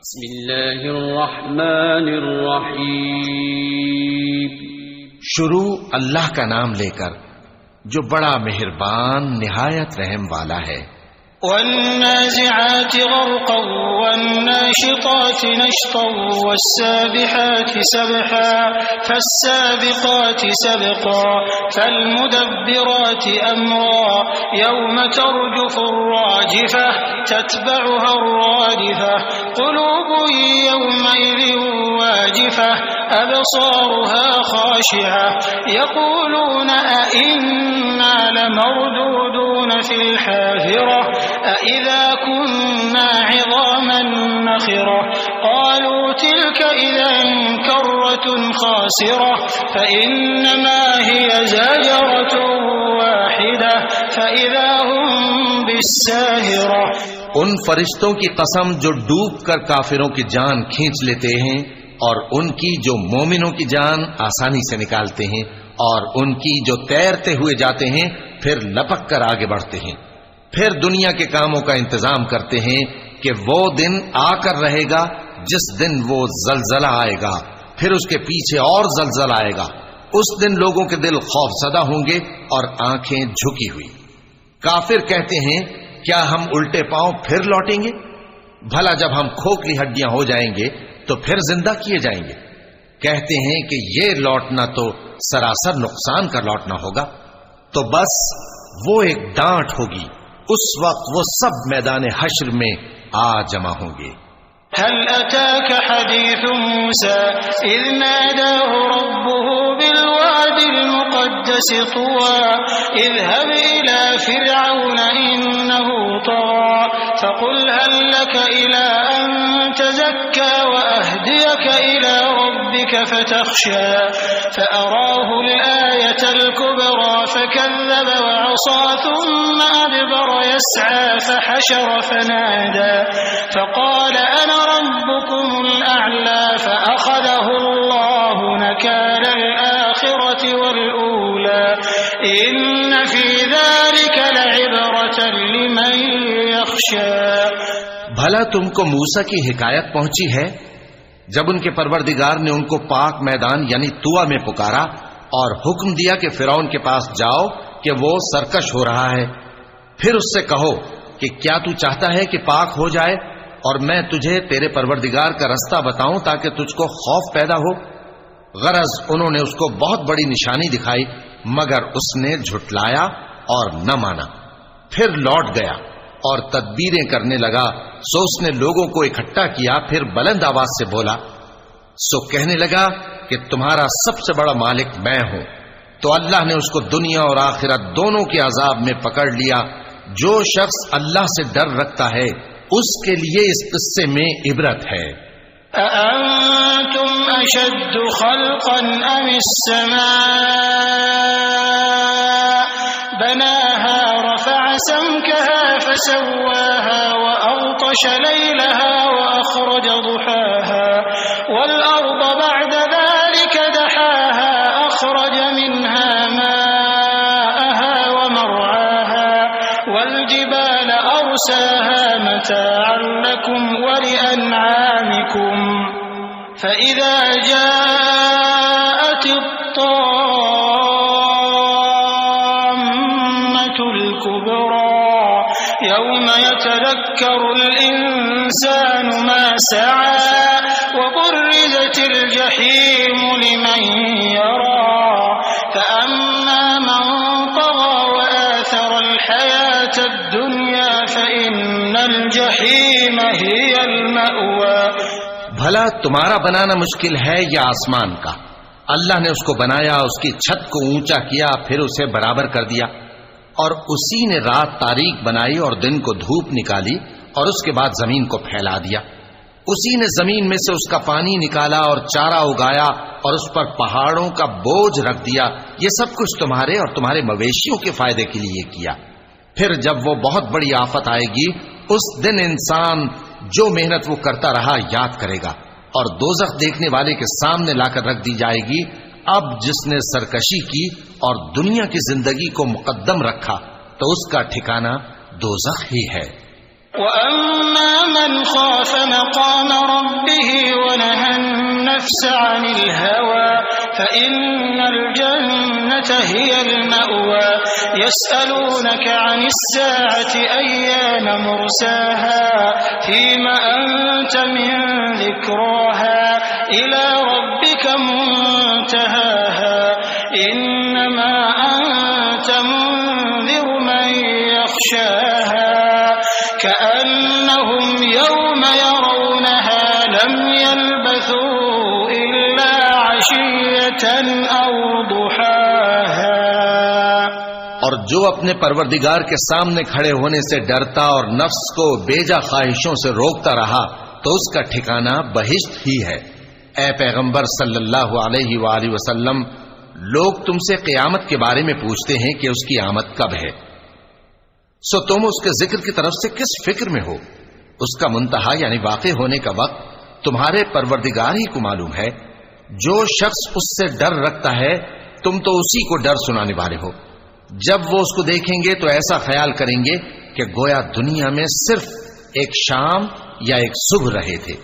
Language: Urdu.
بسم اللہ الرحمن الرحیم. شروع اللہ کا نام لے کر جو بڑا مہربان نہایت رحم والا ہے. والنازعات غرقا والناشطات نشطا والسابحات سبحا فالسابقات سبقا فالمدبرات أمرا يوم ترجف الراجفة تتبعها الرادفة قلوب يومئذ واجفة أبصارها خاشعة يقولون أئنا لمردودون في الحافرة أَإِذَا كُنَّا عِظَامًا نَخِرَةً قَالُوا تِلْكَ إِذًا كَرَّةٌ خَاسِرَةٌ فَإِنَّمَا هِيَ زَجْرَةٌ وَاحِدَةٌ فَإِذَا هُمْ بِالسَّاهِرَةِ. ان فرشتوں کی قسم جو ڈوب کر کافروں کی جان کھینچ لیتے ہیں اور ان کی جو مومنوں کی جان آسانی سے نکالتے ہیں اور ان کی جو تیرتے ہوئے جاتے ہیں پھر لپک کر آگے بڑھتے ہیں. پھر دنیا کے کاموں کا انتظام کرتے ہیں کہ وہ دن آ کر رہے گا جس دن وہ زلزلہ آئے گا، پھر اس کے پیچھے اور زلزلہ آئے گا. اس دن لوگوں کے دل خوف زدہ ہوں گے اور آنکھیں جھکی ہوئی. کافر کہتے ہیں کیا ہم الٹے پاؤں پھر لوٹیں گے؟ بھلا جب ہم کھوکھلی ہڈیاں ہو جائیں گے تو پھر زندہ کیے جائیں گے. کہتے ہیں کہ یہ لوٹنا تو سراسر نقصان کا لوٹنا ہوگا. تو بس وہ ایک ڈانٹ ہوگی، اس وقت وہ سب میدان حشر میں آ جمع ہوں گے. هل أتاك حديث موسى إذ ناداه ربه بالواد المقدس طوى اذهب إلى فرعون إنه طغى فقل هل لك إلى أن تزكى وأهديك إلى ربك فتخشى فأراه الآية الكبرى فكذب وعصى ثم أدبر يسعى فحشر فنادى فقال أنا ربكم الأعلى فأخذه الله نكال الآخرة والأولى إن في ذلك لعبرة لمن يخشى. بھلا تم کو موسیٰ کی حکایت پہنچی ہے جب ان کے پروردگار نے ان کو پاک میدان یعنی طویٰ میں پکارا اور حکم دیا کہ فرعون کے پاس جاؤ کہ وہ سرکش ہو رہا ہے. پھر اس سے کہو کہ کیا تو چاہتا ہے کہ پاک ہو جائے اور میں تجھے تیرے پروردگار کا رستہ بتاؤں تاکہ تجھ کو خوف پیدا ہو. غرض انہوں نے اس کو بہت بڑی نشانی دکھائی مگر اس نے جھٹلایا اور نہ مانا. پھر لوٹ گیا اور تدبیریں کرنے لگا. سو اس نے لوگوں کو اکٹھا کیا، پھر بلند آواز سے بولا. سو کہنے لگا کہ تمہارا سب سے بڑا مالک میں ہوں. تو اللہ نے اس کو دنیا اور آخرت دونوں کے عذاب میں پکڑ لیا. جو شخص اللہ سے ڈر رکھتا ہے اس کے لیے اس قصے میں عبرت ہے. أأنتم أشد خلقا أم السماء بناها رفع سمكها فسواها وأغطش ليلها وأخرج ضحاها والأرض بعد ذلك دحاها أخرج منها ماءها ومرعاها والجبال أرساها متاعا لكم ولأنعامكم فإذا جاءت الطامة الكبرى يوم يتذكر الإنسان ما سعى وبرزت الجحيم لمن يرى فأما من طغى وآثر الحياة الدنيا فإن الجحيم هي المأوى. بھلا تمہارا بنانا مشکل ہے یا آسمان کا؟ اللہ نے اس کو بنایا، اس کی چھت کو اونچا کیا، پھر اسے برابر کر دیا. اور اسی نے رات تاریک بنائی اور دن کو دھوپ نکالی اور اس کے بعد زمین کو پھیلا دیا. اسی نے زمین میں سے اس کا پانی نکالا اور چارہ اگایا اور اس پر پہاڑوں کا بوجھ رکھ دیا. یہ سب کچھ تمہارے اور تمہارے مویشیوں کے فائدے کے لیے کیا. پھر جب وہ بہت بڑی آفت آئے گی اس دن انسان جو محنت وہ کرتا رہا یاد کرے گا اور دوزخ دیکھنے والے کے سامنے لا کر رکھ دی جائے گی. اب جس نے سرکشی کی اور دنیا کی زندگی کو مقدم رکھا تو اس کا ٹھکانہ دوزخ ہی ہے. وَأَمَّا مَنْ خَافَ مَقَامَ النفس عن الهوى فإن الجنة هي المأوى يسألونك عن الساعة أيان مرساها فيم أنت من ذكراها إلى ربك منتهاها إنما أنت منذر من يخشاها كأنهم يوم يرونها لم يلبثوا إلا عشية أو ضحاها. اور جو اپنے پروردگار کے سامنے کھڑے ہونے سے ڈرتا اور نفس کو بیجا خواہشوں سے روکتا رہا تو اس کا ٹھکانہ بہشت ہی ہے. اے پیغمبر صلی اللہ علیہ وآلہ وسلم، لوگ تم سے قیامت کے بارے میں پوچھتے ہیں کہ اس کی آمد کب ہے، سو تم اس کے ذکر کی طرف سے کس فکر میں ہو؟ اس کا منتہا یعنی واقع ہونے کا وقت تمہارے پروردگار ہی کو معلوم ہے. جو شخص اس سے ڈر رکھتا ہے تم تو اسی کو ڈر سنانے والے ہو. جب وہ اس کو دیکھیں گے تو ایسا خیال کریں گے کہ گویا دنیا میں صرف ایک شام یا ایک صبح رہے تھے.